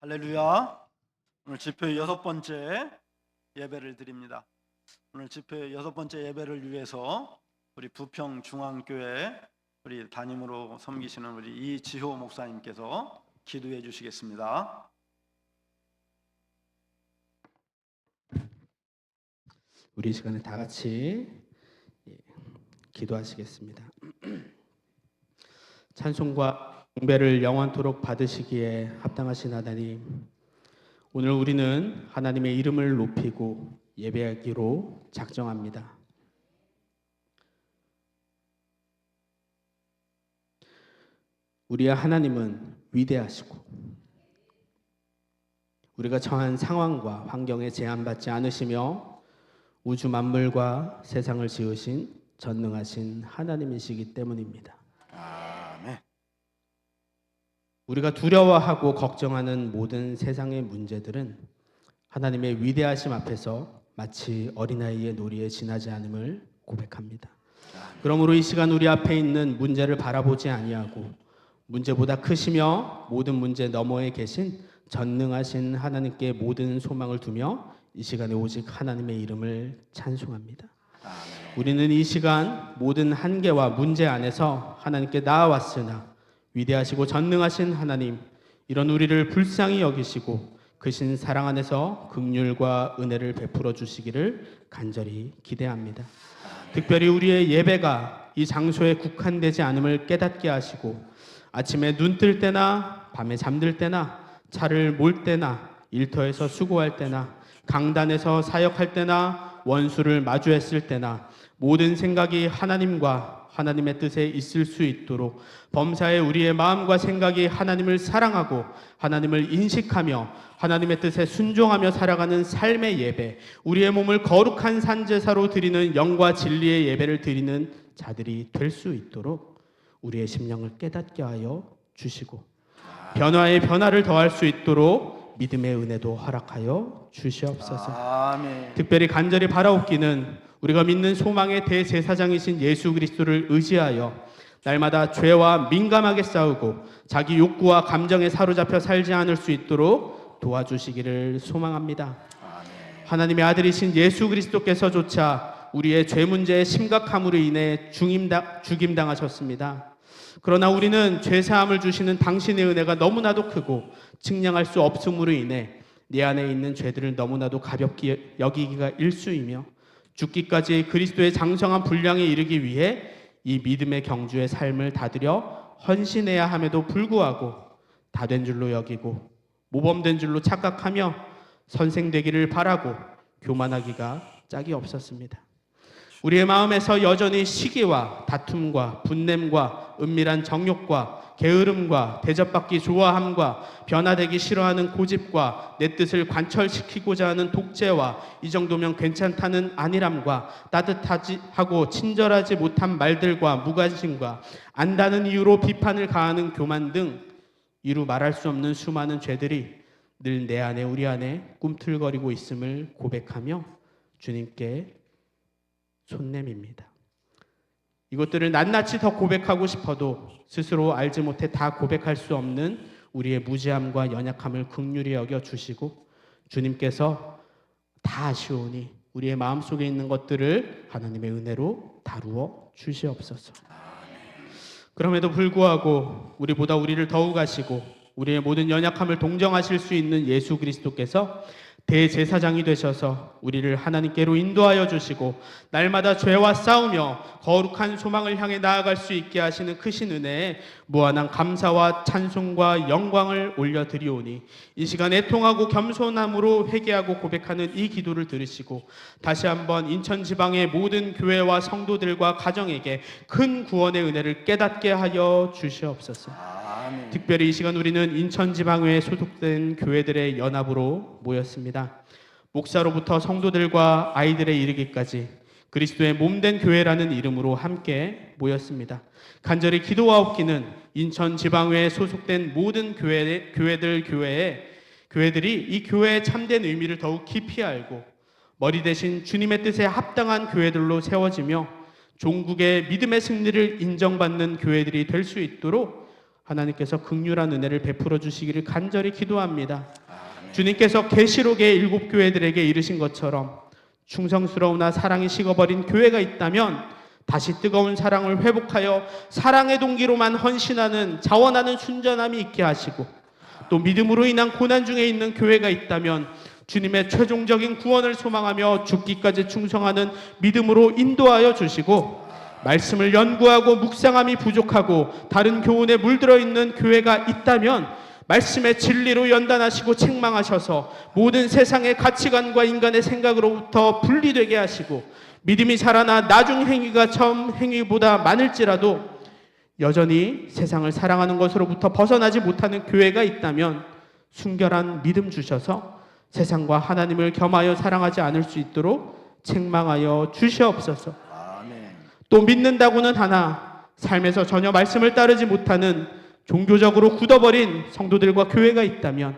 할렐루야. 오늘 집회 6번째 예배를 드립니다. 오늘 집회 6번째 예배를 위해서 우리 부평중앙교회 우리 담임으로 섬기시는 우리 이지호 목사님께서 기도해 주시겠습니다. 우리 이 시간에 다 같이 기도하시겠습니다. 찬송과 경배를 영원토록 받으시기에 합당하신 하나님, 오늘 우리는 하나님의 이름을 높이고 예배하기로 작정합니다. 우리의 하나님은 위대하시고 우리가 처한 상황과 환경에 제한받지 않으시며 우주 만물과 세상을 지으신 전능하신 하나님이시기 때문입니다. 아멘. 우리가 두려워하고 걱정하는 모든 세상의 문제들은 하나님의 위대하심 앞에서 마치 어린아이의 놀이에 지나지 않음을 고백합니다. 그러므로 이 시간 우리 앞에 있는 문제를 바라보지 아니하고 문제보다 크시며 모든 문제 너머에 계신 전능하신 하나님께 모든 소망을 두며 이 시간에 오직 하나님의 이름을 찬송합니다. 우리는 이 시간 모든 한계와 문제 안에서 하나님께 나아왔으나 위대하시고 전능하신 하나님, 이런 우리를 불쌍히 여기시고 크신 사랑 안에서 긍휼과 은혜를 베풀어 주시기를 간절히 기대합니다. 특별히 우리의 예배가 이 장소에 국한되지 않음을 깨닫게 하시고 아침에 눈 뜰 때나 밤에 잠들 때나 차를 몰 때나 일터에서 수고할 때나 강단에서 사역할 때나 원수를 마주했을 때나 모든 생각이 하나님과 하나님의 뜻에 있을 수 있도록 범사에 우리의 마음과 생각이 하나님을 사랑하고 하나님을 인식하며 하나님의 뜻에 순종하며 살아가는 삶의 예배, 우리의 몸을 거룩한 산제사로 드리는 영과 진리의 예배를 드리는 자들이 될 수 있도록 우리의 심령을 깨닫게 하여 주시고 변화에 변화를 더할 수 있도록 믿음의 은혜도 허락하여 주시옵소서. 아멘. 특별히 간절히 바라옵기는 우리가 믿는 소망의 대제사장이신 예수 그리스도를 의지하여 날마다 죄와 민감하게 싸우고 자기 욕구와 감정에 사로잡혀 살지 않을 수 있도록 도와주시기를 소망합니다. 하나님의 아들이신 예수 그리스도께서조차 우리의 죄 문제의 심각함으로 인해 죽임당하셨습니다. 그러나 우리는 죄사함을 주시는 당신의 은혜가 너무나도 크고 측량할 수 없음으로 인해 내 안에 있는 죄들을 너무나도 가볍게 여기기가 일쑤이며 죽기까지 그리스도의 장성한 분량에 이르기 위해 이 믿음의 경주의 삶을 다들여 헌신해야 함에도 불구하고 다 된 줄로 여기고 모범된 줄로 착각하며 선생되기를 바라고 교만하기가 짝이 없었습니다. 우리의 마음에서 여전히 시기와 다툼과 분냄과 은밀한 정욕과 게으름과 대접받기 좋아함과 변화되기 싫어하는 고집과 내 뜻을 관철시키고자 하는 독재와 이 정도면 괜찮다는 안일함과 따뜻하지 하고 친절하지 못한 말들과 무관심과 안다는 이유로 비판을 가하는 교만 등 이루 말할 수 없는 수많은 죄들이 늘 내 안에 우리 안에 꿈틀거리고 있음을 고백하며 주님께 손냄입니다. 이것들을 낱낱이 더 고백하고 싶어도 스스로 알지 못해 다 고백할 수 없는 우리의 무지함과 연약함을 긍휼히 여겨 주시고 주님께서 다 아시오니 우리의 마음속에 있는 것들을 하나님의 은혜로 다루어 주시옵소서. 그럼에도 불구하고 우리보다 우리를 더욱 아시고 우리의 모든 연약함을 동정하실 수 있는 예수 그리스도께서 대제사장이 되셔서 우리를 하나님께로 인도하여 주시고 날마다 죄와 싸우며 거룩한 소망을 향해 나아갈 수 있게 하시는 크신 은혜에 무한한 감사와 찬송과 영광을 올려드리오니 이 시간 애통하고 겸손함으로 회개하고 고백하는 이 기도를 들으시고 다시 한번 인천지방의 모든 교회와 성도들과 가정에게 큰 구원의 은혜를 깨닫게 하여 주시옵소서. 아멘. 특별히 이 시간 우리는 인천지방회에 소속된 교회들의 연합으로 모였습니다. 목사로부터 성도들과 아이들에 이르기까지 그리스도의 몸된 교회라는 이름으로 함께 모였습니다. 간절히 기도하옵기는 인천지방회에 소속된 모든 교회들이 이 교회의 참된 의미를 더욱 깊이 알고 머리 대신 주님의 뜻에 합당한 교회들로 세워지며 종국의 믿음의 승리를 인정받는 교회들이 될 수 있도록 하나님께서 긍휼한 은혜를 베풀어 주시기를 간절히 기도합니다. 주님께서 계시록의 7교회들에게 이르신 것처럼 충성스러우나 사랑이 식어버린 교회가 있다면 다시 뜨거운 사랑을 회복하여 사랑의 동기로만 헌신하는 자원하는 순전함이 있게 하시고, 또 믿음으로 인한 고난 중에 있는 교회가 있다면 주님의 최종적인 구원을 소망하며 죽기까지 충성하는 믿음으로 인도하여 주시고, 말씀을 연구하고 묵상함이 부족하고 다른 교훈에 물들어 있는 교회가 있다면 말씀의 진리로 연단하시고 책망하셔서 모든 세상의 가치관과 인간의 생각으로부터 분리되게 하시고, 믿음이 자라나 나중 행위가 처음 행위보다 많을지라도 여전히 세상을 사랑하는 것으로부터 벗어나지 못하는 교회가 있다면 순결한 믿음 주셔서 세상과 하나님을 겸하여 사랑하지 않을 수 있도록 책망하여 주시옵소서. 아멘. 또 믿는다고는 하나 삶에서 전혀 말씀을 따르지 못하는 종교적으로 굳어버린 성도들과 교회가 있다면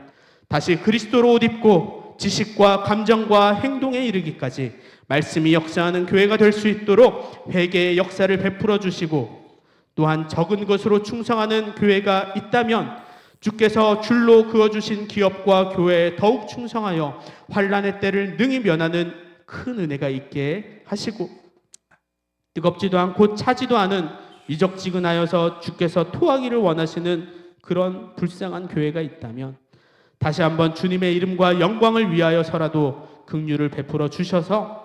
다시 그리스도로 옷 입고 지식과 감정과 행동에 이르기까지 말씀이 역사하는 교회가 될 수 있도록 회개의 역사를 베풀어 주시고, 또한 적은 것으로 충성하는 교회가 있다면 주께서 줄로 그어주신 기업과 교회에 더욱 충성하여 환난의 때를 능히 면하는 큰 은혜가 있게 하시고, 뜨겁지도 않고 차지도 않은 미적지근하여서 주께서 토하기를 원하시는 그런 불쌍한 교회가 있다면 다시 한번 주님의 이름과 영광을 위하여서라도 긍휼을 베풀어 주셔서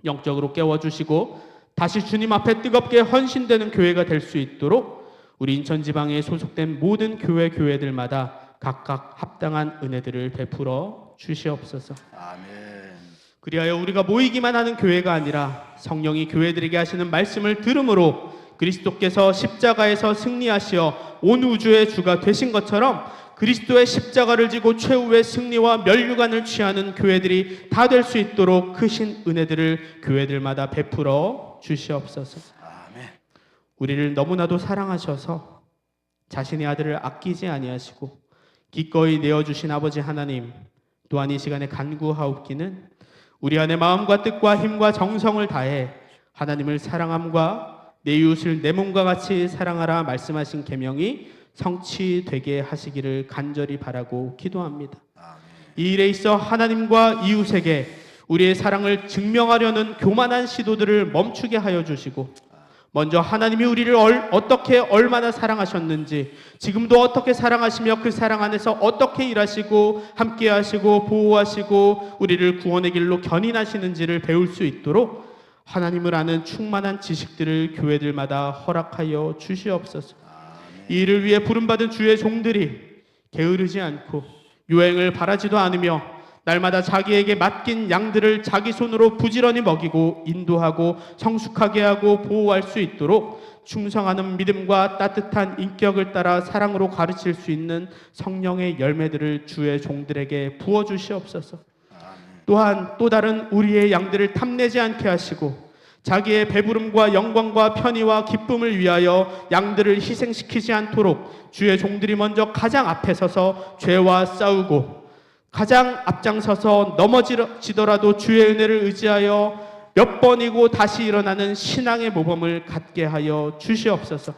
영적으로 깨워주시고 다시 주님 앞에 뜨겁게 헌신되는 교회가 될 수 있도록 우리 인천지방에 소속된 모든 교회들마다 각각 합당한 은혜들을 베풀어 주시옵소서. 아멘. 그리하여 우리가 모이기만 하는 교회가 아니라 성령이 교회들에게 하시는 말씀을 들음으로 그리스도께서 십자가에서 승리하시어 온 우주의 주가 되신 것처럼 그리스도의 십자가를 지고 최후의 승리와 면류관을 취하는 교회들이 다 될 수 있도록 크신 은혜들을 교회들마다 베풀어 주시옵소서. 아멘. 우리를 너무나도 사랑하셔서 자신의 아들을 아끼지 아니하시고 기꺼이 내어주신 아버지 하나님, 또한 이 시간에 간구하옵기는 우리 안에 마음과 뜻과 힘과 정성을 다해 하나님을 사랑함과 내 이웃을 내 몸과 같이 사랑하라 말씀하신 계명이 성취되게 하시기를 간절히 바라고 기도합니다. 이 일에 있어 하나님과 이웃에게 우리의 사랑을 증명하려는 교만한 시도들을 멈추게 하여 주시고, 먼저 하나님이 우리를 어떻게 얼마나 사랑하셨는지, 지금도 어떻게 사랑하시며 그 사랑 안에서 어떻게 일하시고 함께 하시고 보호하시고 우리를 구원의 길로 견인하시는지를 배울 수 있도록 하나님을 아는 충만한 지식들을 교회들마다 허락하여 주시옵소서. 이 일을 위해 부름받은 주의 종들이 게으르지 않고 유행을 바라지도 않으며 날마다 자기에게 맡긴 양들을 자기 손으로 부지런히 먹이고 인도하고 성숙하게 하고 보호할 수 있도록 충성하는 믿음과 따뜻한 인격을 따라 사랑으로 가르칠 수 있는 성령의 열매들을 주의 종들에게 부어주시옵소서. 또한 또 다른 우리의 양들을 탐내지 않게 하시고 자기의 배부름과 영광과 편의와 기쁨을 위하여 양들을 희생시키지 않도록 주의 종들이 먼저 가장 앞에 서서 죄와 싸우고 가장 앞장서서 넘어지더라도 주의 은혜를 의지하여 몇 번이고 다시 일어나는 신앙의 모범을 갖게 하여 주시옵소서.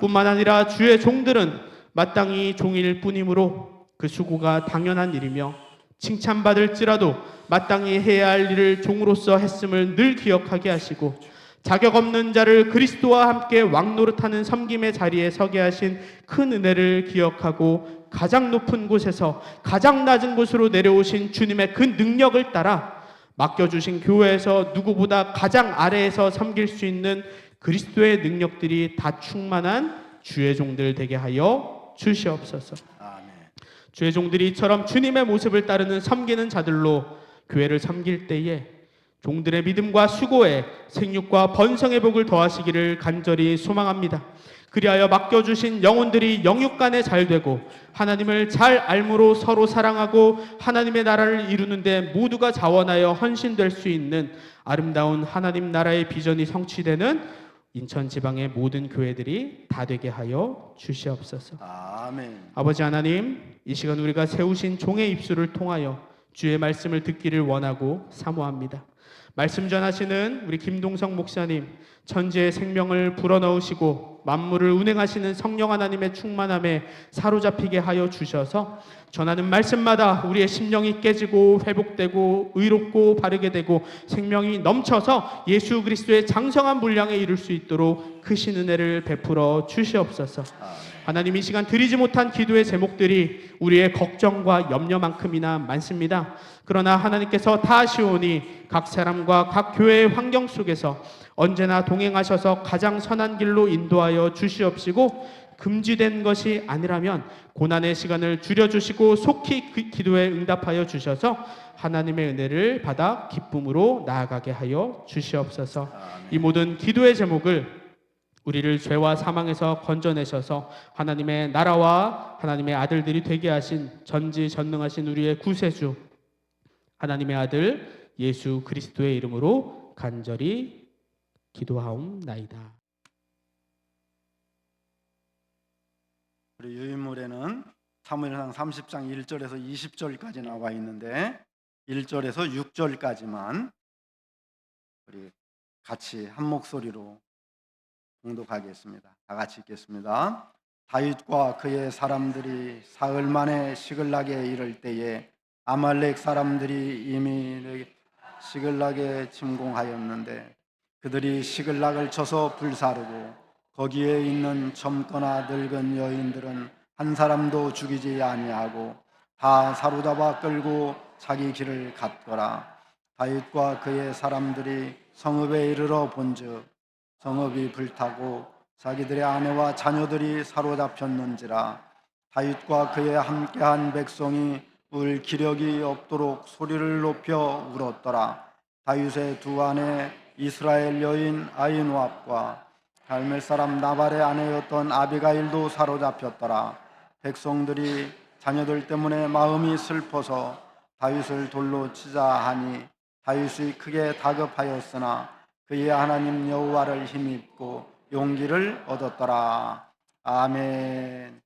뿐만 아니라 주의 종들은 마땅히 종일 뿐이므로 그 수고가 당연한 일이며 칭찬받을지라도 마땅히 해야 할 일을 종으로서 했음을 늘 기억하게 하시고 자격 없는 자를 그리스도와 함께 왕노릇하는 섬김의 자리에 서게 하신 큰 은혜를 기억하고 가장 높은 곳에서 가장 낮은 곳으로 내려오신 주님의 그 능력을 따라 맡겨주신 교회에서 누구보다 가장 아래에서 섬길 수 있는 그리스도의 능력들이 다 충만한 주의 종들 되게 하여 주시옵소서. 주의 종들이 이처럼 주님의 모습을 따르는 섬기는 자들로 교회를 섬길 때에 종들의 믿음과 수고에 생육과 번성의 복을 더하시기를 간절히 소망합니다. 그리하여 맡겨주신 영혼들이 영육간에 잘 되고 하나님을 잘 알므로 서로 사랑하고 하나님의 나라를 이루는데 모두가 자원하여 헌신될 수 있는 아름다운 하나님 나라의 비전이 성취되는 인천 지방의 모든 교회들이 다 되게 하여 주시옵소서. 아멘. 아버지 하나님, 이 시간 우리가 세우신 종의 입술을 통하여 주의 말씀을 듣기를 원하고 사모합니다. 말씀 전하시는 우리 김동성 목사님, 천지의 생명을 불어넣으시고 만물을 운행하시는 성령 하나님의 충만함에 사로잡히게 하여 주셔서 전하는 말씀마다 우리의 심령이 깨지고 회복되고 의롭고 바르게 되고 생명이 넘쳐서 예수 그리스도의 장성한 분량에 이룰 수 있도록 크신 은혜를 베풀어 주시옵소서. 하나님, 이 시간 드리지 못한 기도의 제목들이 우리의 걱정과 염려만큼이나 많습니다. 그러나 하나님께서 다 아시오니 각 사람과 각 교회의 환경 속에서 언제나 동행하셔서 가장 선한 길로 인도하여 주시옵시고, 금지된 것이 아니라면 고난의 시간을 줄여주시고 속히 그 기도에 응답하여 주셔서 하나님의 은혜를 받아 기쁨으로 나아가게 하여 주시옵소서. 이 모든 기도의 제목을 우리를 죄와 사망에서 건져내셔서 하나님의 나라와 하나님의 아들들이 되게 하신 전지전능하신 우리의 구세주 하나님의 아들 예수 그리스도의 이름으로 간절히 기도하옵나이다. 우리 유인물에는 사무엘상 30장 1절에서 20절까지 나와 있는데 1절에서 6절까지만 우리 같이 한 목소리로 봉독하겠습니다. 다 같이 읽겠습니다. 다윗과 그의 사람들이 사흘 만에 시글락에 이를 때에 아말렉 사람들이 이미 시글락에 침공하였는데 그들이 시글락을 쳐서 불사르고 거기에 있는 젊거나 늙은 여인들은 한 사람도 죽이지 아니하고 다 사로잡아 끌고 자기 길을 갔더라. 다윗과 그의 사람들이 성읍에 이르러 본즉 성읍이 불타고 자기들의 아내와 자녀들이 사로잡혔는지라. 다윗과 그의 함께한 백성이 울 기력이 없도록 소리를 높여 울었더라. 다윗의 두 아내 이스라엘 여인 아히노압과 갈멜 사람 나발의 아내였던 아비가일도 사로잡혔더라. 백성들이 자녀들 때문에 마음이 슬퍼서 다윗을 돌로 치자 하니 다윗이 크게 다급하였으나 그의 하나님 여호와를 힘입고 용기를 얻었더라. 아멘.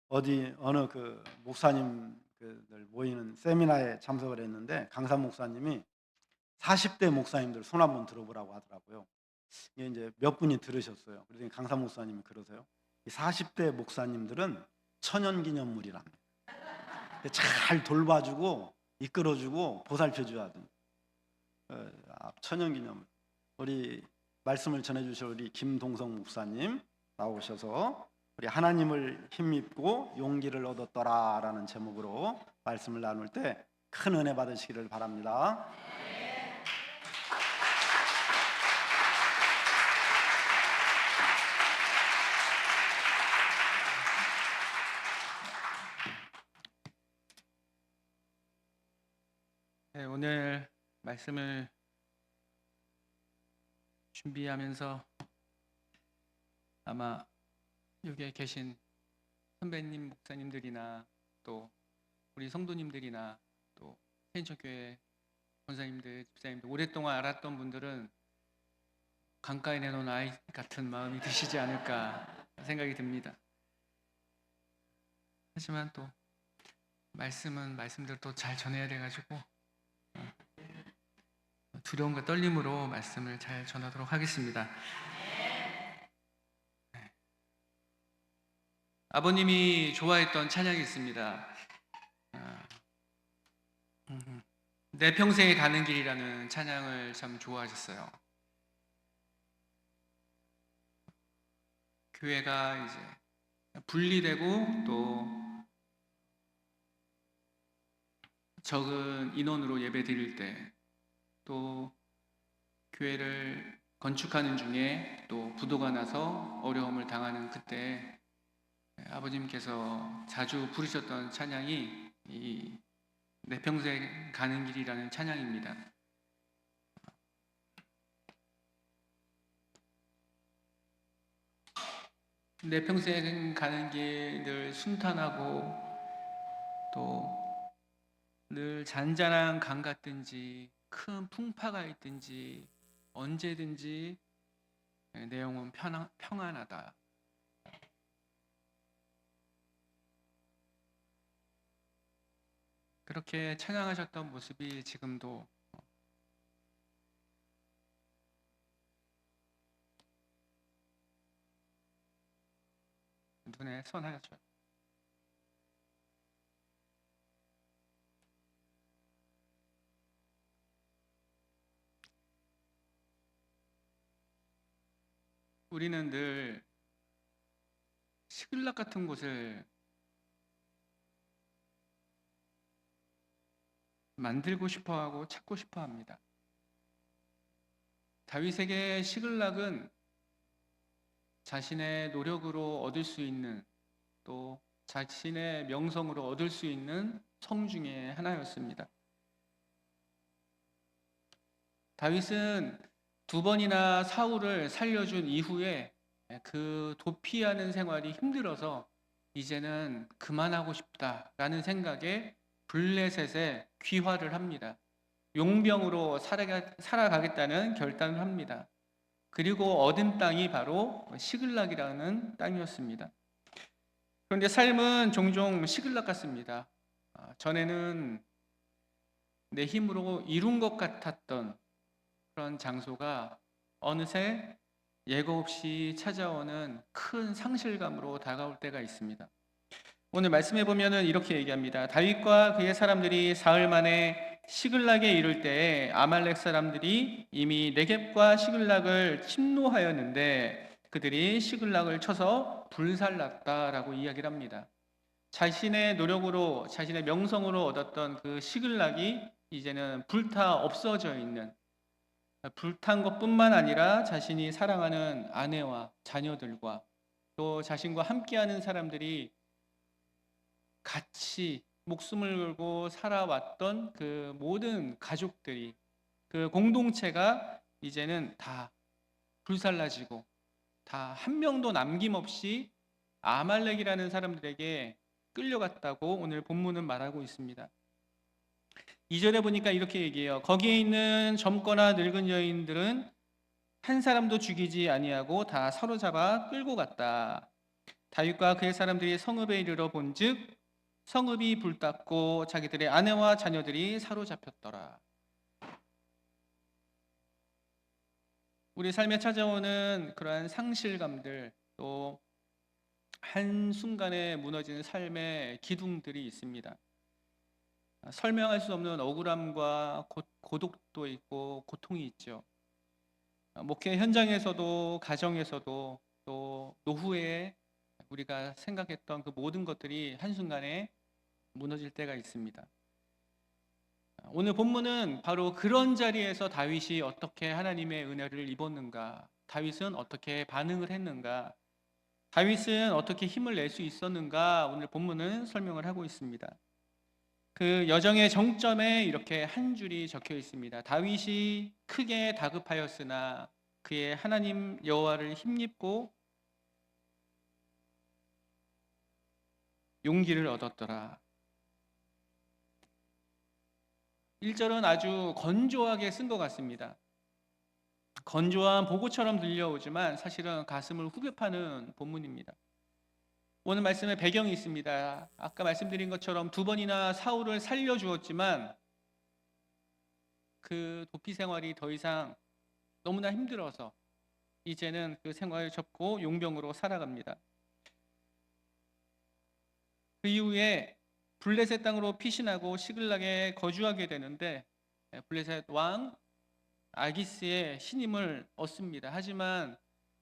어느 그 목사님들 모이는 세미나에 참석을 했는데 강사 목사님이 40대 목사님들 손 한번 들어보라고 하더라고요. 이게 이제 몇 분이 들으셨어요. 그래서 강사 목사님이 그러세요. 이 40대 목사님들은 천연기념물이랍니다. 잘 돌봐주고 이끌어주고 보살펴줘야 됩니다. 천연기념물. 우리 말씀을 전해주실 우리 김동성 목사님 나오셔서 우리 하나님을 힘입고 용기를 얻었더라라는 제목으로 말씀을 나눌 때 큰 은혜 받으시기를 바랍니다. 네, 오늘 말씀을 준비하면서 아마 여기에 계신 선배님, 목사님들이나 또 우리 성도님들이나 또 세인천교회 권사님들, 집사님들 오랫동안 알았던 분들은 강가에 내놓은 아이 같은 마음이 드시지 않을까 생각이 듭니다. 하지만 또 말씀은 말씀대로 또 잘 전해야 돼가지고 두려움과 떨림으로 말씀을 잘 전하도록 하겠습니다. 아버님이 좋아했던 찬양이 있습니다. 내 평생에 가는 길이라는 찬양을 참 좋아하셨어요. 교회가 이제 분리되고 또 적은 인원으로 예배 드릴 때, 또 교회를 건축하는 중에 또 부도가 나서 어려움을 당하는 그때 아버님께서 자주 부르셨던 찬양이 이 내 평생 가는 길이라는 찬양입니다. 내 평생 가는 길 늘 순탄하고 또 늘 잔잔한 강 같든지 큰 풍파가 있든지 언제든지 내 영혼 평안하다. 그렇게 찬양하셨던 모습이 지금도 눈에 선하죠. 우리는 늘 시글락 같은 곳을 만들고 싶어하고 찾고 싶어합니다. 다윗에게 시글락은 자신의 노력으로 얻을 수 있는, 또 자신의 명성으로 얻을 수 있는 성 중에 하나였습니다. 다윗은 2번이나 사울을 살려준 이후에 그 도피하는 생활이 힘들어서 이제는 그만하고 싶다라는 생각에 블레셋에 귀화를 합니다. 용병으로 살아가겠다는 결단을 합니다. 그리고 얻은 땅이 바로 시글락이라는 땅이었습니다. 그런데 삶은 종종 시글락 같습니다. 전에는 내 힘으로 이룬 것 같았던 그런 장소가 어느새 예고 없이 찾아오는 큰 상실감으로 다가올 때가 있습니다. 오늘 말씀해 보면은 이렇게 얘기합니다. 다윗과 그의 사람들이 사흘 만에 시글락에 이를 때에 아말렉 사람들이 이미 네겝과 시글락을 침노하였는데 그들이 시글락을 쳐서 불살랐다라고 이야기를 합니다. 자신의 노력으로, 자신의 명성으로 얻었던 그 시글락이 이제는 불타 없어져 있는, 불탄 것뿐만 아니라 자신이 사랑하는 아내와 자녀들과 또 자신과 함께하는 사람들이 같이 목숨을 걸고 살아왔던 그 모든 가족들이, 그 공동체가 이제는 다 불살라지고 다 한 명도 남김없이 아말렉이라는 사람들에게 끌려갔다고 오늘 본문은 말하고 있습니다. 2절에 보니까 이렇게 얘기해요. 거기에 있는 젊거나 늙은 여인들은 한 사람도 죽이지 아니하고 다 사로잡아 끌고 갔다. 다윗과 그의 사람들이 성읍에 이르러 본즉 성읍이 불탔고 자기들의 아내와 자녀들이 사로잡혔더라. 우리 삶에 찾아오는 그러한 상실감들, 또 한순간에 무너지는 삶의 기둥들이 있습니다. 설명할 수 없는 억울함과 고독도 있고 고통이 있죠. 목회 현장에서도 가정에서도 또 노후에 우리가 생각했던 그 모든 것들이 한순간에 무너질 때가 있습니다. 오늘 본문은 바로 그런 자리에서 다윗이 어떻게 하나님의 은혜를 입었는가, 다윗은 어떻게 반응을 했는가, 다윗은 어떻게 힘을 낼 수 있었는가, 오늘 본문은 설명을 하고 있습니다. 그 여정의 정점에 이렇게 한 줄이 적혀 있습니다. 다윗이 크게 다급하였으나 그의 하나님 여호와를 힘입고 용기를 얻었더라. 1절은 아주 건조하게 쓴 것 같습니다. 건조한 보고처럼 들려오지만 사실은 가슴을 후벼 파는 본문입니다. 오늘 말씀에 배경이 있습니다. 아까 말씀드린 것처럼 2번이나 사울을 살려주었지만 그 도피 생활이 더 이상 너무나 힘들어서 이제는 그 생활을 접고 용병으로 살아갑니다. 그 이후에 블레셋 땅으로 피신하고 시글락에 거주하게 되는데 블레셋 왕 아기스의 신임을 얻습니다. 하지만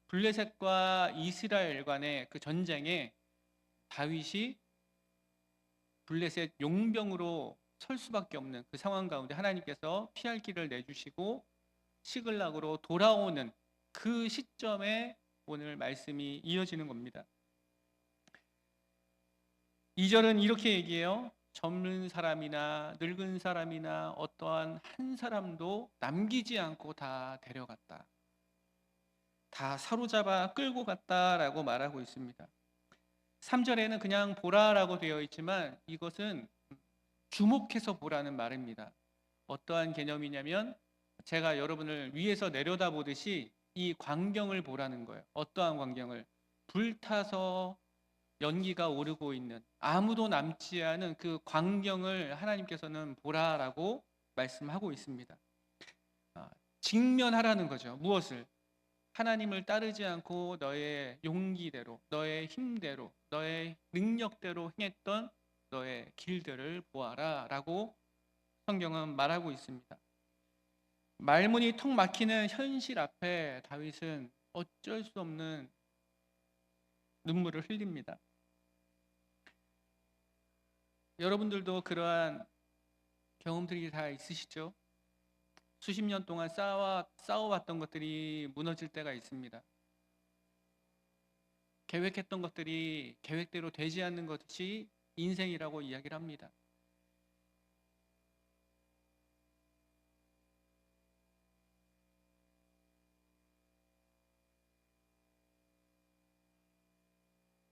블레셋과 이스라엘 간의 그 전쟁에 다윗이 블레셋 용병으로 설 수밖에 없는 그 상황 가운데 하나님께서 피할 길을 내주시고 시글락으로 돌아오는 그 시점에 오늘 말씀이 이어지는 겁니다. 2절은 이렇게 얘기해요. 젊은 사람이나 늙은 사람이나 어떠한 한 사람도 남기지 않고 다 데려갔다. 다 사로잡아 끌고 갔다라고 말하고 있습니다. 3절에는 그냥 보라라고 되어 있지만 이것은 주목해서 보라는 말입니다. 어떠한 개념이냐면 제가 여러분을 위에서 내려다보듯이 이 광경을 보라는 거예요. 어떠한 광경을? 불타서 연기가 오르고 있는, 아무도 남지 않은 그 광경을 하나님께서는 보라라고 말씀하고 있습니다. 직면하라는 거죠. 무엇을? 하나님을 따르지 않고 너의 용기대로, 너의 힘대로, 너의 능력대로 행했던 너의 길들을 보아라 라고 성경은 말하고 있습니다. 말문이 턱 막히는 현실 앞에 다윗은 어쩔 수 없는 눈물을 흘립니다. 여러분들도 그러한 경험들이 다 있으시죠? 수십 년 동안 싸워왔던 것들이 무너질 때가 있습니다. 계획했던 것들이 계획대로 되지 않는 것이 인생이라고 이야기를 합니다.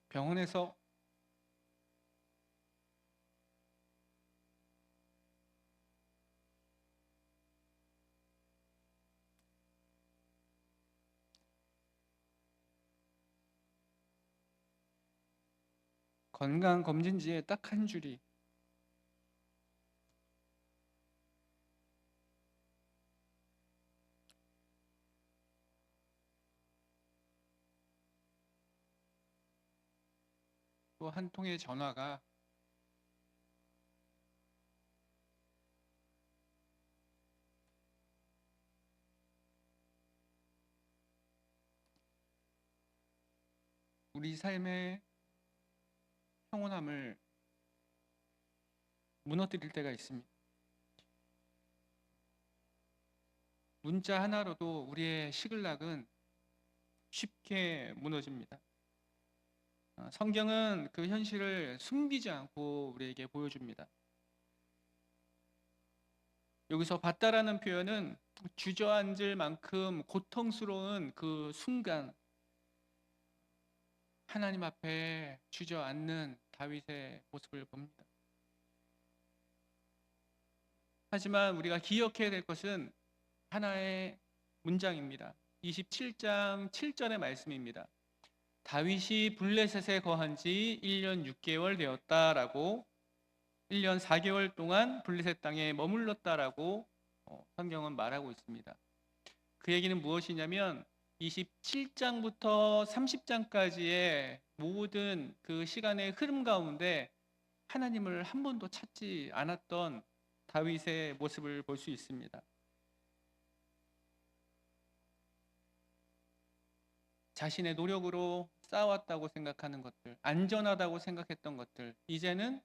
병원에서 건강검진지에 딱 한 줄이 또 한 통의 전화가 우리 삶의 평온함을 무너뜨릴 때가 있습니다. 문자 하나로도 우리의 시글락은 쉽게 무너집니다. 성경은 그 현실을 숨기지 않고 우리에게 보여줍니다. 여기서 봤다라는 표현은 주저앉을 만큼 고통스러운 그 순간 하나님 앞에 주저앉는 다윗의 모습을 봅니다. 하지만 우리가 기억해야 될 것은 하나의 문장입니다. 27장 7절의 말씀입니다. 다윗이 블레셋에 거한 지 1년 6개월 되었다라고 1년 4개월 동안 블레셋 땅에 머물렀다라고 성경은 말하고 있습니다. 그 얘기는 무엇이냐면 27장부터 30장까지의 모든 그 시간의 흐름 가운데 하나님을 한 번도 찾지 않았던 다윗의 모습을 볼 수 있습니다. 자신의 노력으로 쌓아왔다고 생각하는 것들, 안전하다고 생각했던 것들, 이제는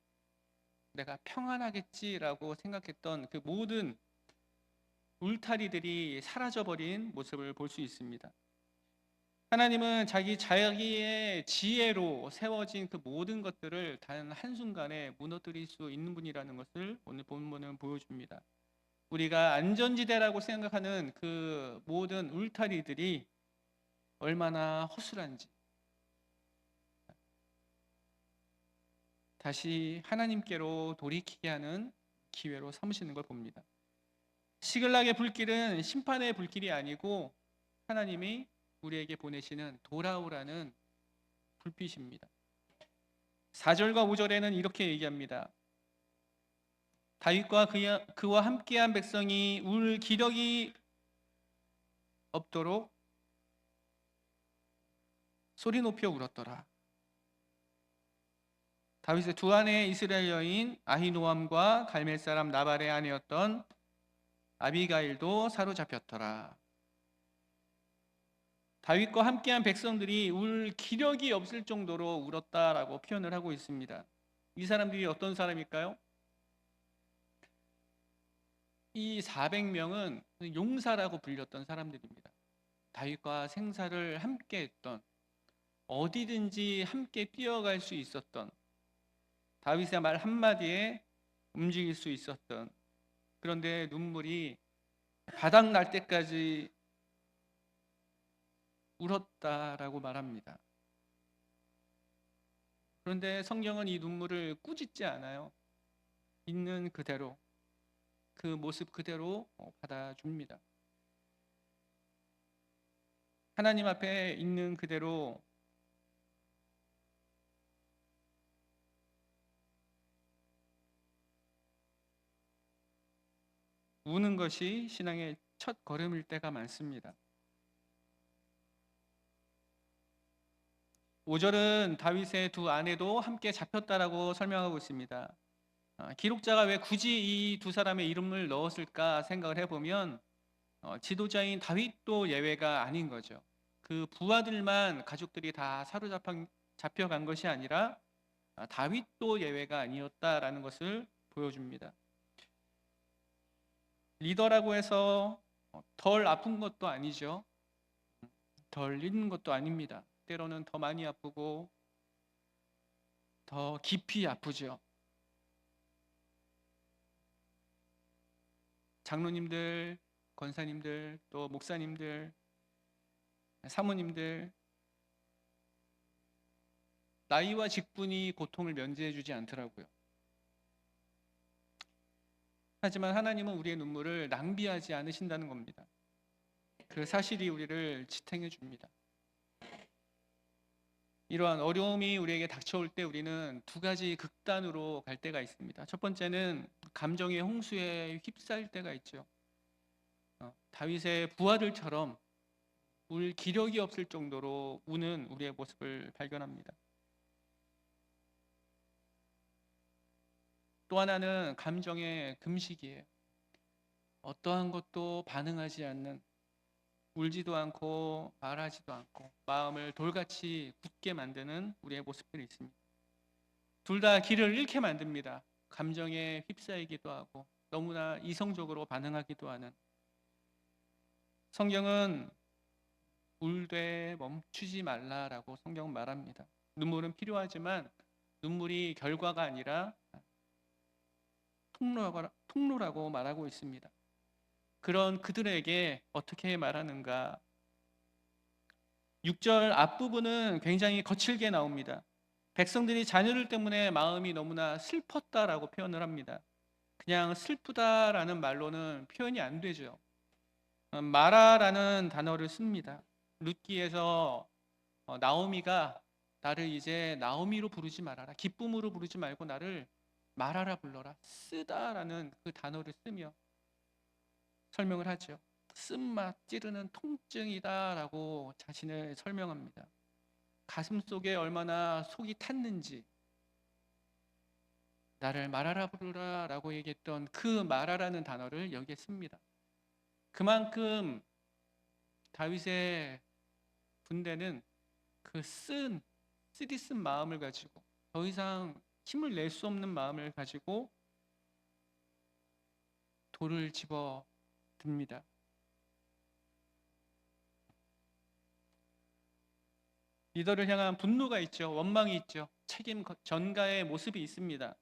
내가 평안하겠지라고 생각했던 그 모든 울타리들이 사라져버린 모습을 볼 수 있습니다. 하나님은 자기의 지혜로 세워진 그 모든 것들을 단 한순간에 무너뜨릴 수 있는 분이라는 것을 오늘 본문은 보여줍니다. 우리가 안전지대라고 생각하는 그 모든 울타리들이 얼마나 허술한지 다시 하나님께로 돌이키게 하는 기회로 삼으시는 걸 봅니다. 시글락의 불길은 심판의 불길이 아니고 하나님이 우리에게 보내시는 돌아오라는 불빛입니다. 4절과 5절에는 이렇게 얘기합니다. 다윗과 그와 함께한 백성이 울 기력이 없도록 소리 높여 울었더라. 다윗의 두 아내 이스라엘 여인 아히노암과 갈멜 사람 나발의 아내였던 아비가일도 사로잡혔더라. 다윗과 함께한 백성들이 울 기력이 없을 정도로 울었다라고 표현을 하고 있습니다. 이 사람들이 어떤 사람일까요? 이 400명은 용사라고 불렸던 사람들입니다. 다윗과 생사를 함께 했던, 어디든지 함께 뛰어갈 수 있었던, 다윗의 말 한마디에 움직일 수 있었던, 그런데 눈물이 바닥 날 때까지 울었다라고 말합니다. 그런데 성경은 이 눈물을 꾸짖지 않아요. 있는 그대로, 그 모습 그대로 받아줍니다. 하나님 앞에 있는 그대로 우는 것이 신앙의 첫 걸음일 때가 많습니다. 5절은 다윗의 두 아내도 함께 잡혔다라고 설명하고 있습니다. 기록자가 왜 굳이 이 두 사람의 이름을 넣었을까 생각을 해보면 지도자인 다윗도 예외가 아닌 거죠. 그 부하들만 가족들이 다 잡혀간 것이 아니라 다윗도 예외가 아니었다라는 것을 보여줍니다. 리더라고 해서 덜 아픈 것도 아니죠. 덜 잃은 것도 아닙니다. 때로는 더 많이 아프고 더 깊이 아프죠. 장로님들, 권사님들, 또 목사님들, 사모님들, 나이와 직분이 고통을 면제해 주지 않더라고요. 하지만 하나님은 우리의 눈물을 낭비하지 않으신다는 겁니다. 그 사실이 우리를 지탱해 줍니다. 이러한 어려움이 우리에게 닥쳐올 때 우리는 두 가지 극단으로 갈 때가 있습니다. 첫 번째는 감정의 홍수에 휩싸일 때가 있죠. 다윗의 부하들처럼 울 기력이 없을 정도로 우는 우리의 모습을 발견합니다. 또 하나는 감정의 금식이에요. 어떠한 것도 반응하지 않는, 울지도 않고 말하지도 않고 마음을 돌같이 굳게 만드는 우리의 모습들이 있습니다. 둘 다 길을 잃게 만듭니다. 감정에 휩싸이기도 하고 너무나 이성적으로 반응하기도 하는. 성경은 울되 멈추지 말라라고 성경은 말합니다. 눈물은 필요하지만 눈물이 결과가 아니라 통로라고 말하고 있습니다. 그런 그들에게 어떻게 말하는가? 6절 앞부분은 굉장히 거칠게 나옵니다. 백성들이 자녀들 때문에 마음이 너무나 슬펐다라고 표현을 합니다. 그냥 슬프다라는 말로는 표현이 안 되죠. 마라라는 단어를 씁니다. 룻기에서 나오미가 나를 이제 나오미로 부르지 말아라. 기쁨으로 부르지 말고 나를 마라라 불러라. 쓰다라는 그 단어를 쓰며 설명을 하죠. 쓴맛 찌르는 통증이다라고 자신을 설명합니다. 가슴 속에 얼마나 속이 탔는지 나를 말하라 부르라라고 얘기했던 그 말하라는 단어를 여기에 씁니다. 그만큼 다윗의 군대는 그 쓰디쓴 마음을 가지고 더 이상 힘을 낼 수 없는 마음을 가지고 돌을 집어 듭니다. 리더를 향한 분노가 있죠. 원망이 있죠. 책임 전가의 모습이 있습니다.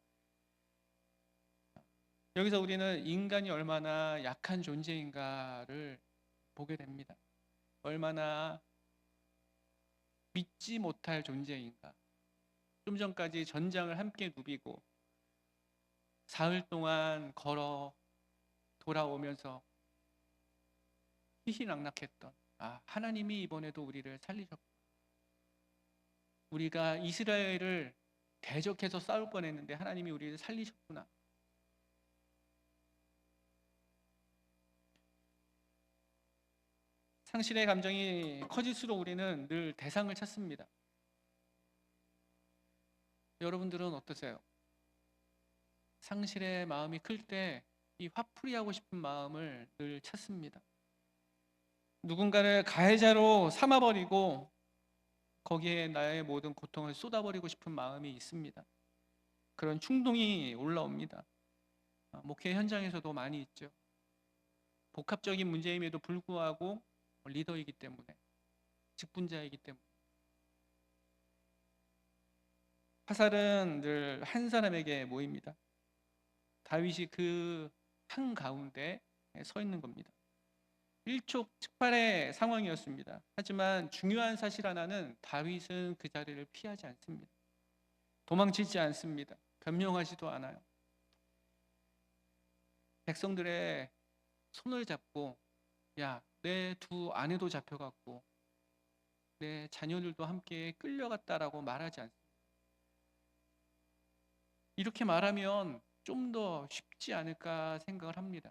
여기서 우리는 인간이 얼마나 약한 존재인가를 보게 됩니다. 얼마나 믿지 못할 존재인가. 좀 전까지 전장을 함께 누비고 사흘 동안 걸어 돌아오면서 희희낙낙했던 하나님이 이번에도 우리를 살리셨고 우리가 이스라엘을 대적해서 싸울 뻔했는데 하나님이 우리를 살리셨구나. 상실의 감정이 커질수록 우리는 늘 대상을 찾습니다. 여러분들은 어떠세요? 상실의 마음이 클 때 이 화풀이하고 싶은 마음을 늘 찾습니다. 누군가를 가해자로 삼아버리고 거기에 나의 모든 고통을 쏟아버리고 싶은 마음이 있습니다. 그런 충동이 올라옵니다. 목회 현장에서도 많이 있죠. 복합적인 문제임에도 불구하고 리더이기 때문에, 직분자이기 때문에. 화살은 늘 한 사람에게 모입니다. 다윗이 그 한가운데 서 있는 겁니다. 일촉즉발의 상황이었습니다. 하지만 중요한 사실 하나는 다윗은 그 자리를 피하지 않습니다. 도망치지 않습니다. 변명하지도 않아요. 백성들의 손을 잡고 야, 내 두 아내도 잡혀갔고 내 자녀들도 함께 끌려갔다라고 말하지 않습니다. 이렇게 말하면 좀 더 쉽지 않을까 생각을 합니다.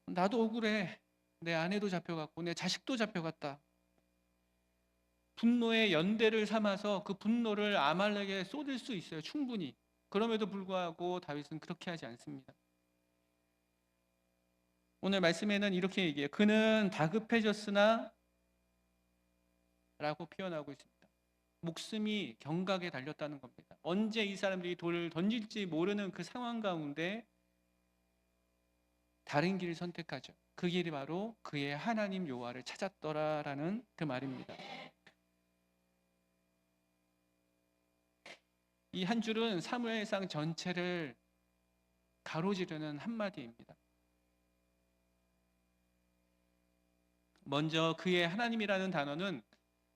나도 억울해. 내 아내도 잡혀갔고 내 자식도 잡혀갔다. 분노의 연대를 삼아서 그 분노를 아말렉에 쏟을 수 있어요. 충분히. 그럼에도 불구하고 다윗은 그렇게 하지 않습니다. 오늘 말씀에는 이렇게 얘기해요. 그는 다급해졌으나 라고 표현하고 있습니다. 목숨이 경각에 달렸다는 겁니다. 언제 이 사람들이 돌을 던질지 모르는 그 상황 가운데 다른 길을 선택하죠. 그 길이 바로 그의 하나님 여호와를 찾았더라라는 그 말입니다. 이 한 줄은 사무엘상 전체를 가로지르는 한마디입니다. 먼저 그의 하나님이라는 단어는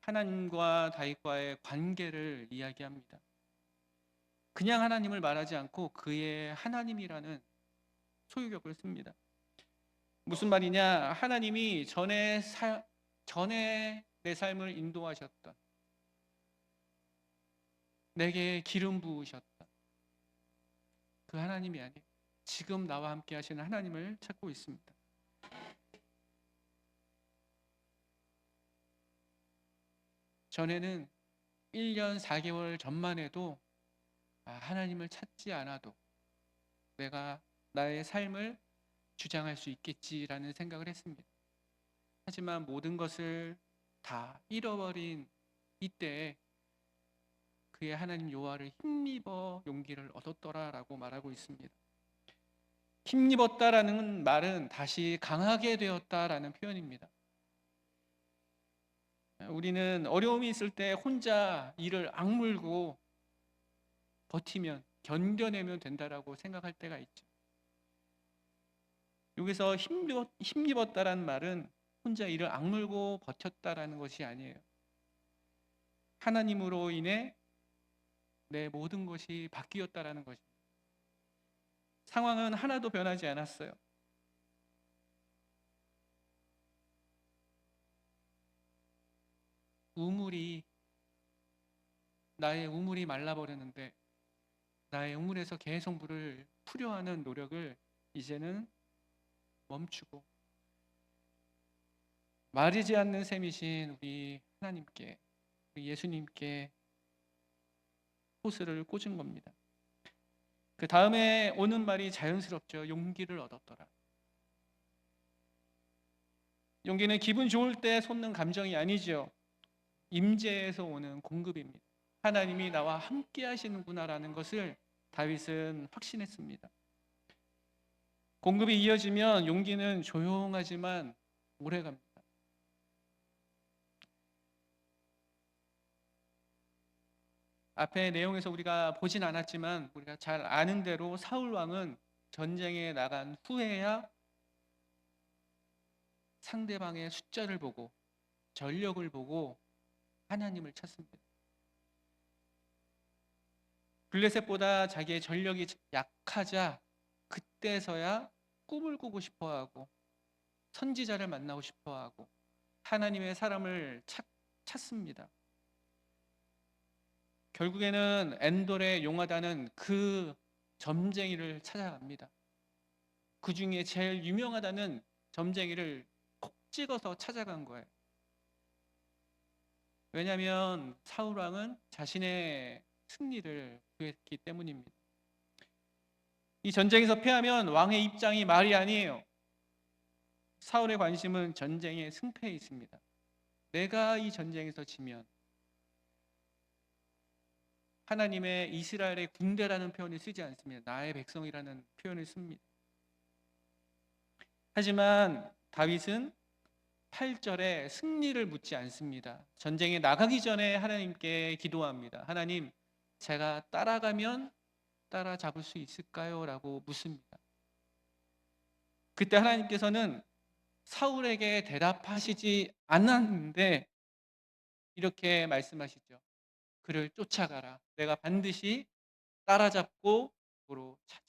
하나님과 다윗과의 관계를 이야기합니다. 그냥 하나님을 말하지 않고 그의 하나님이라는 소유격을 씁니다. 무슨 말이냐? 하나님이 전에 내 삶을 인도하셨던, 내게 기름 부으셨던 그 하나님이 아니에요. 지금 나와 함께 하시는 하나님을 찾고 있습니다. 전에는 1년 4개월 전만 해도 하나님을 찾지 않아도 내가 나의 삶을 주장할 수 있겠지라는 생각을 했습니다. 하지만 모든 것을 다 잃어버린 이때에 그의 하나님 여호와를 힘입어 용기를 얻었더라라고 말하고 있습니다. 힘입었다라는 말은 다시 강하게 되었다라는 표현입니다. 우리는 어려움이 있을 때 혼자 이를 악물고 버티면, 견뎌내면 된다라고 생각할 때가 있죠. 여기서 힘입었다라는 말은 혼자 이를 악물고 버텼다라는 것이 아니에요. 하나님으로 인해 내 모든 것이 바뀌었다라는 것입니다. 상황은 하나도 변하지 않았어요. 나의 우물이 말라버렸는데 나의 우물에서 계속 물을 풀려하는 노력을 이제는 멈추고 마르지 않는 샘이신 우리 하나님께, 우리 예수님께 호스를 꽂은 겁니다. 그 다음에 오는 말이 자연스럽죠. 용기를 얻었더라. 용기는 기분 좋을 때 솟는 감정이 아니죠. 임재에서 오는 공급입니다. 하나님이 나와 함께 하시는구나라는 것을 다윗은 확신했습니다. 공급이 이어지면 용기는 조용하지만 오래갑니다. 앞에 내용에서 우리가 보진 않았지만 우리가 잘 아는 대로 사울 왕은 전쟁에 나간 후에야 상대방의 숫자를 보고 전력을 보고 하나님을 찾습니다. 블레셋보다 자기의 전력이 약하자 그때서야 꿈을 꾸고 싶어하고 선지자를 만나고 싶어하고 하나님의 사람을 찾습니다. 결국에는 엔돌의 용하다는 그 점쟁이를 찾아갑니다. 그 중에 제일 유명하다는 점쟁이를 콕 찍어서 찾아간 거예요. 왜냐하면 사울 왕은 자신의 승리를 구했기 때문입니다. 이 전쟁에서 패하면 왕의 입장이 말이 아니에요. 사울의 관심은 전쟁의 승패에 있습니다. 내가 이 전쟁에서 지면 하나님의 이스라엘의 군대라는 표현을 쓰지 않습니다. 나의 백성이라는 표현을 씁니다. 하지만 다윗은 8절에 승리를 묻지 않습니다. 전쟁에 나가기 전에 하나님께 기도합니다. 하나님, 제가 따라가면 따라잡을 수 있을까요? 라고 묻습니다. 그때 하나님께서는 사울에게 대답하시지 않았는데 이렇게 말씀하시죠. 그를 쫓아가라. 내가 반드시 따라잡고 도로 찾으리라.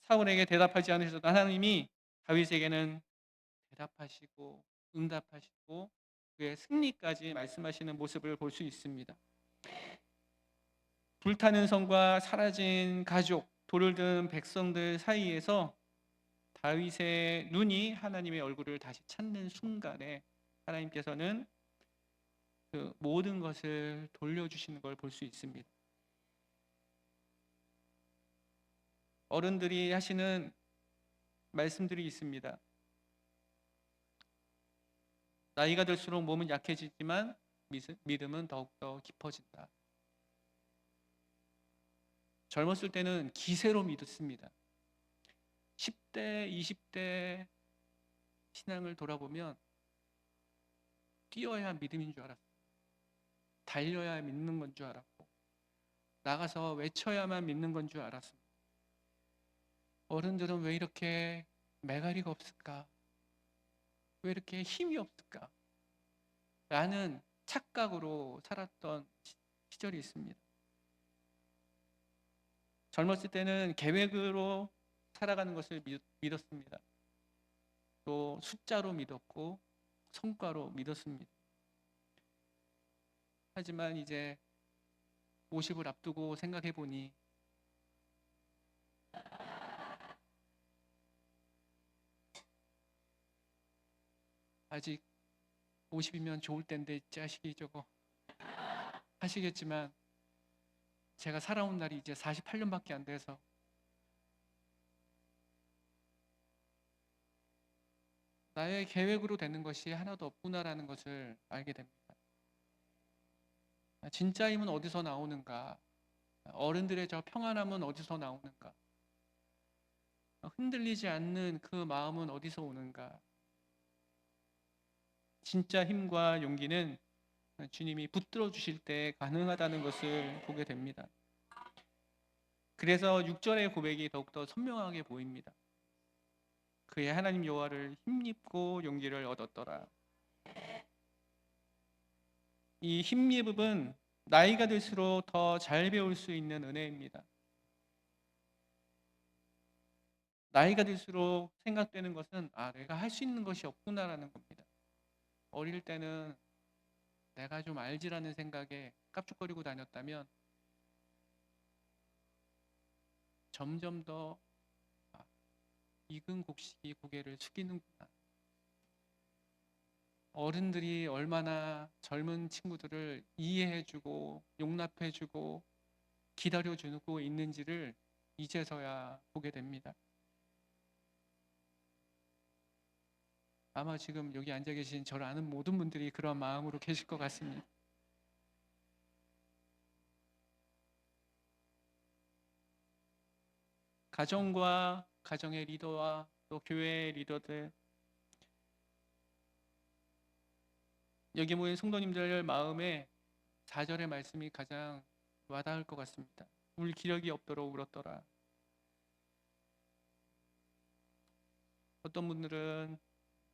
사울에게 대답하지 않으셔도 하나님이 다윗에게는 대답하시고 응답하시고 그의 승리까지 말씀하시는 모습을 볼 수 있습니다. 불타는 성과 사라진 가족, 돌을 든 백성들 사이에서 다윗의 눈이 하나님의 얼굴을 다시 찾는 순간에 하나님께서는 그 모든 것을 돌려주시는 걸 볼 수 있습니다. 어른들이 하시는 말씀들이 있습니다. 나이가 들수록 몸은 약해지지만 믿음은 더욱더 깊어진다. 젊었을 때는 기세로 믿었습니다. 10대, 20대 신앙을 돌아보면 뛰어야 믿음인 줄 알았어요. 달려야 믿는 건 줄 알았고 나가서 외쳐야만 믿는 건 줄 알았습니다. 어른들은 왜 이렇게 매가리가 없을까? 왜 이렇게 힘이 없을까? 라는 착각으로 살았던 시절이 있습니다. 젊었을 때는 계획으로 살아가는 것을 믿었습니다. 또 숫자로 믿었고 성과로 믿었습니다. 하지만 이제 50을 앞두고 생각해 보니 아직 50이면 좋을 텐데 자식이 저거 하시겠지만 제가 살아온 날이 이제 48년밖에 안 돼서 나의 계획으로 되는 것이 하나도 없구나라는 것을 알게 됩니다. 진짜 힘은 어디서 나오는가? 어른들의 저 평안함은 어디서 나오는가? 흔들리지 않는 그 마음은 어디서 오는가? 진짜 힘과 용기는 주님이 붙들어 주실 때 가능하다는 것을 보게 됩니다. 그래서 6절의 고백이 더욱더 선명하게 보입니다. 그의 하나님 여호와를 힘입고 용기를 얻었더라. 이 힘입음은 나이가 들수록 더 잘 배울 수 있는 은혜입니다. 나이가 들수록 생각되는 것은 내가 할 수 있는 것이 없구나라는 겁니다. 어릴 때는 내가 좀 알지라는 생각에 깝죽거리고 다녔다면 점점 더 익은 곡식이 고개를 숙이는구나. 어른들이 얼마나 젊은 친구들을 이해해주고 용납해주고 기다려주고 있는지를 이제서야 보게 됩니다. 아마 지금 여기 앉아 계신 저를 아는 모든 분들이 그런 마음으로 계실 것 같습니다. 가정과 가정의 리더와 또 교회의 리더들, 여기 모인 성도님들 마음에 4절의 말씀이 가장 와닿을 것 같습니다. 울 기력이 없도록 울었더라. 어떤 분들은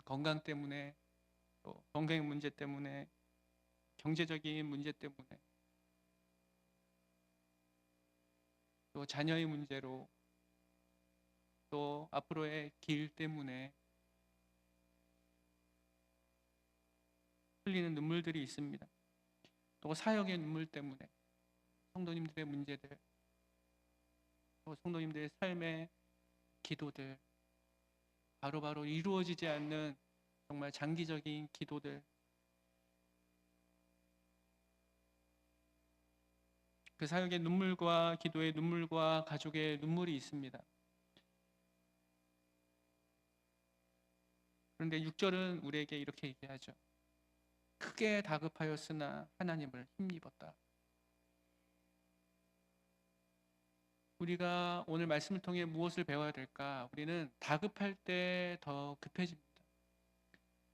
건강 때문에, 또 건강 문제 때문에, 경제적인 문제 때문에, 또 자녀의 문제로, 또 앞으로의 길 때문에 흘리는 눈물들이 있습니다. 또 사역의 눈물 때문에 성도님들의 문제들, 또 성도님들의 삶의 기도들, 바로바로 이루어지지 않는 정말 장기적인 기도들, 그 사역의 눈물과 기도의 눈물과 가족의 눈물이 있습니다. 그런데 6절은 우리에게 이렇게 얘기하죠. 크게 다급하였으나 하나님을 힘입었다. 우리가 오늘 말씀을 통해 무엇을 배워야 될까? 우리는 다급할 때 더 급해집니다.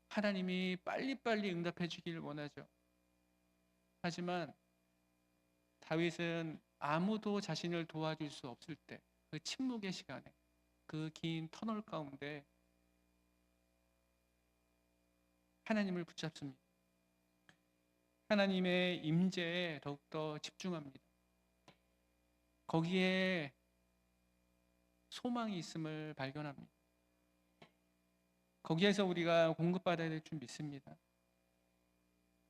하나님이 빨리빨리 응답해 주기를 원하죠. 하지만 다윗은 아무도 자신을 도와줄 수 없을 때, 그 침묵의 시간에, 그 긴 터널 가운데 하나님을 붙잡습니다. 하나님의 임재에 더욱더 집중합니다. 거기에 소망이 있음을 발견합니다. 거기에서 우리가 공급받아야 될 줄 믿습니다.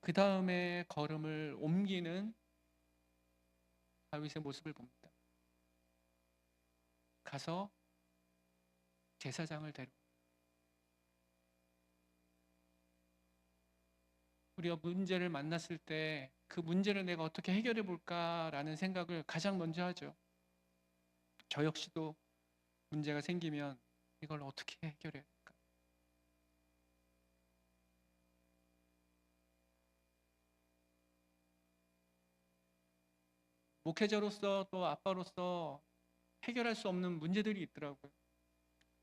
그 다음에 걸음을 옮기는 다윗의 모습을 봅니다. 가서 제사장을 데려. 우리가 문제를 만났을 때 그 문제를 내가 어떻게 해결해 볼까라는 생각을 가장 먼저 하죠. 저 역시도 문제가 생기면 이걸 어떻게 해결해야 될까? 목회자로서 또 아빠로서 해결할 수 없는 문제들이 있더라고요.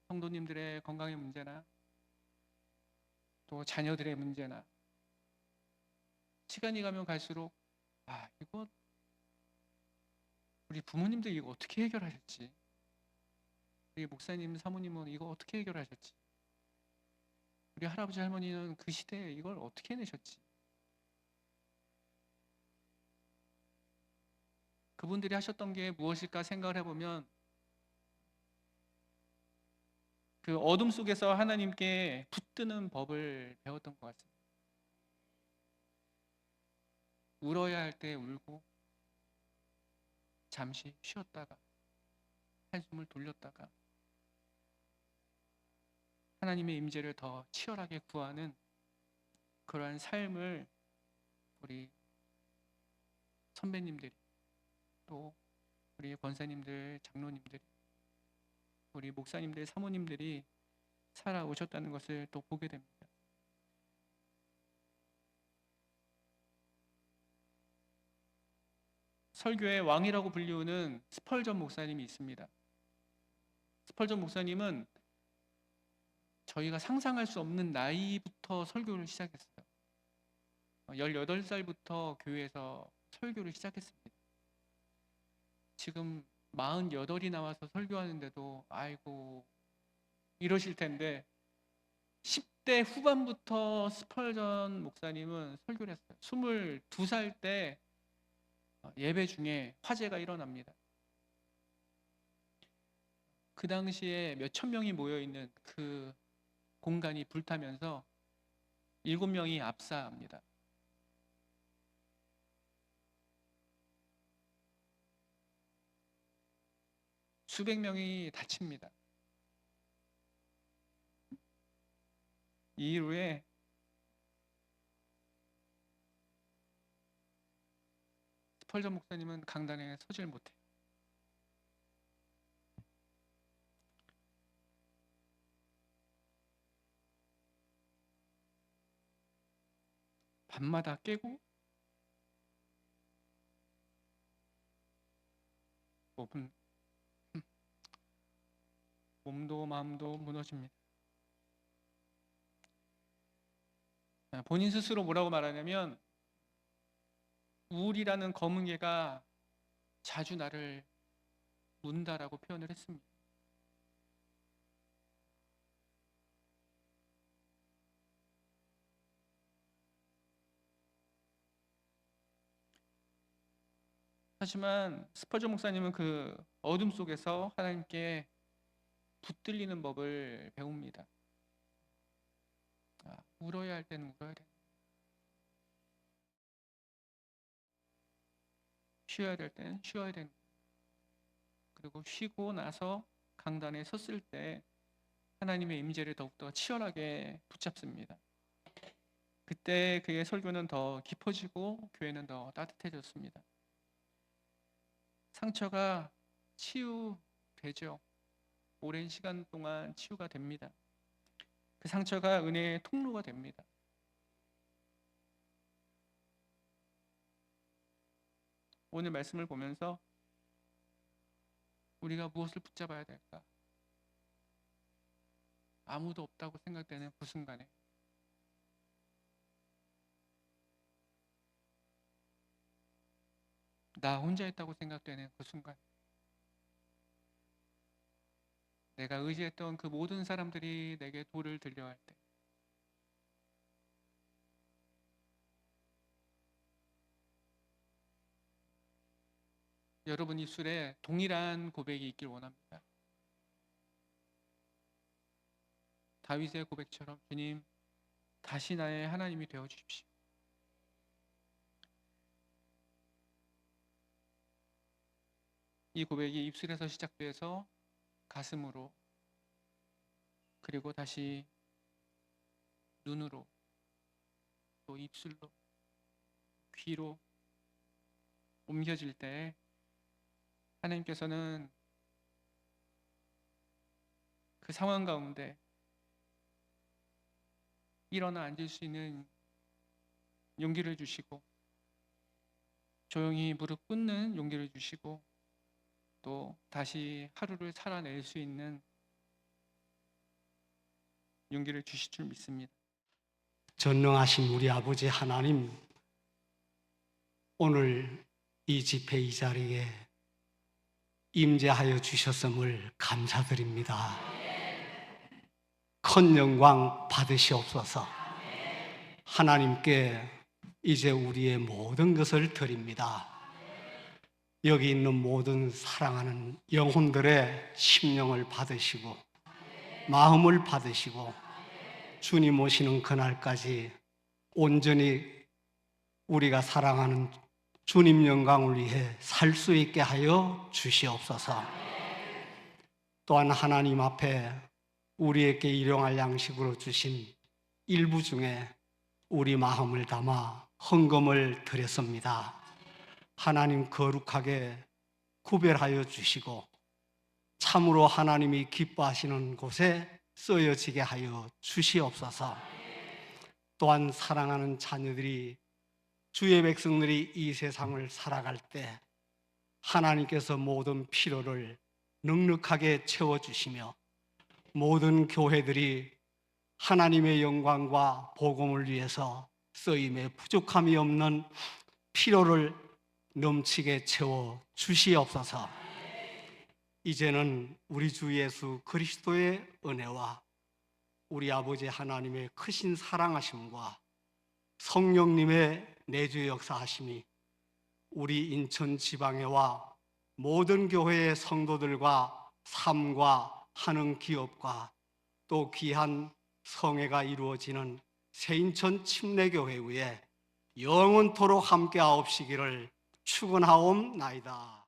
성도님들의 건강의 문제나 또 자녀들의 문제나 시간이 가면 갈수록 이거 우리 부모님들 이거 어떻게 해결하실지, 우리 목사님 사모님은 이거 어떻게 해결하실지, 우리 할아버지 할머니는 그 시대에 이걸 어떻게 해내셨지, 그분들이 하셨던 게 무엇일까 생각을 해보면 그 어둠 속에서 하나님께 붙드는 법을 배웠던 것 같습니다. 울어야 할 때 울고 잠시 쉬었다가 한숨을 돌렸다가 하나님의 임재를 더 치열하게 구하는 그러한 삶을 우리 선배님들이, 또 우리 권사님들, 장로님들이, 우리 목사님들, 사모님들이 살아오셨다는 것을 또 보게 됩니다. 설교의 왕이라고 불리우는 스펄전 목사님이 있습니다. 스펄전 목사님은 저희가 상상할 수 없는 나이부터 설교를 시작했어요. 18살부터 교회에서 설교를 시작했습니다. 지금 48이 나와서 설교하는데도 아이고 이러실 텐데 10대 후반부터 스펄전 목사님은 설교를 했어요. 22살 때 예배 중에 화재가 일어납니다. 그 당시에 몇천 명이 모여있는 그 공간이 불타면서 7명이 압사합니다. 수백 명이 다칩니다. 이 이후에 스펄전 목사님은 강단에 서질 못해요. 밤마다 깨고 몸도 마음도 무너집니다. 본인 스스로 뭐라고 말하냐면 우울이라는 검은 개가 자주 나를 문다라고 표현을 했습니다. 하지만 스펄전 목사님은 그 어둠 속에서 하나님께 붙들리는 법을 배웁니다. 울어야 할 때는 울어야 돼. 쉬어야 될 때는 쉬어야 되는. 그리고 쉬고 나서 강단에 섰을 때 하나님의 임재를 더욱더 치열하게 붙잡습니다. 그때 그의 설교는 더 깊어지고 교회는 더 따뜻해졌습니다. 상처가 치유되죠. 오랜 시간 동안 치유가 됩니다. 그 상처가 은혜의 통로가 됩니다. 오늘 말씀을 보면서 우리가 무엇을 붙잡아야 될까? 아무도 없다고 생각되는 그 순간에 나 혼자 있다고 생각되는 그 순간, 내가 의지했던 그 모든 사람들이 내게 돌을 들려 할 때, 여러분 입술에 동일한 고백이 있길 원합니다. 다윗의 고백처럼 주님 다시 나의 하나님이 되어 주십시오. 이 고백이 입술에서 시작돼서 가슴으로, 그리고 다시 눈으로, 또 입술로, 귀로 옮겨질 때 하나님께서는 그 상황 가운데 일어나 앉을 수 있는 용기를 주시고, 조용히 무릎 꿇는 용기를 주시고, 또 다시 하루를 살아낼 수 있는 용기를 주실 줄 믿습니다. 전능하신 우리 아버지 하나님, 오늘 이 집회 이 자리에 임재하여 주셨음을 감사드립니다. 큰 영광 받으시옵소서. 하나님께 이제 우리의 모든 것을 드립니다. 여기 있는 모든 사랑하는 영혼들의 심령을 받으시고 마음을 받으시고 주님 오시는 그날까지 온전히 우리가 사랑하는 주님 영광을 위해 살 수 있게 하여 주시옵소서. 또한 하나님 앞에 우리에게 일용할 양식으로 주신 일부 중에 우리 마음을 담아 헌금을 드렸습니다. 하나님 거룩하게 구별하여 주시고 참으로 하나님이 기뻐하시는 곳에 쓰여지게 하여 주시옵소서. 또한 사랑하는 자녀들이, 주의 백성들이 이 세상을 살아갈 때 하나님께서 모든 필요를 넉넉하게 채워주시며 모든 교회들이 하나님의 영광과 복음을 위해서 쓰임에 부족함이 없는 필요를 넘치게 채워 주시옵소서. 이제는 우리 주 예수 그리스도의 은혜와 우리 아버지 하나님의 크신 사랑하심과 성령님의 내주 역사하심이 우리 인천 지방회와 모든 교회의 성도들과 삶과 하는 기업과 또 귀한 성회가 이루어지는 새인천 침례교회 위에 영원토록 함께하옵시기를 축원하옵나이다.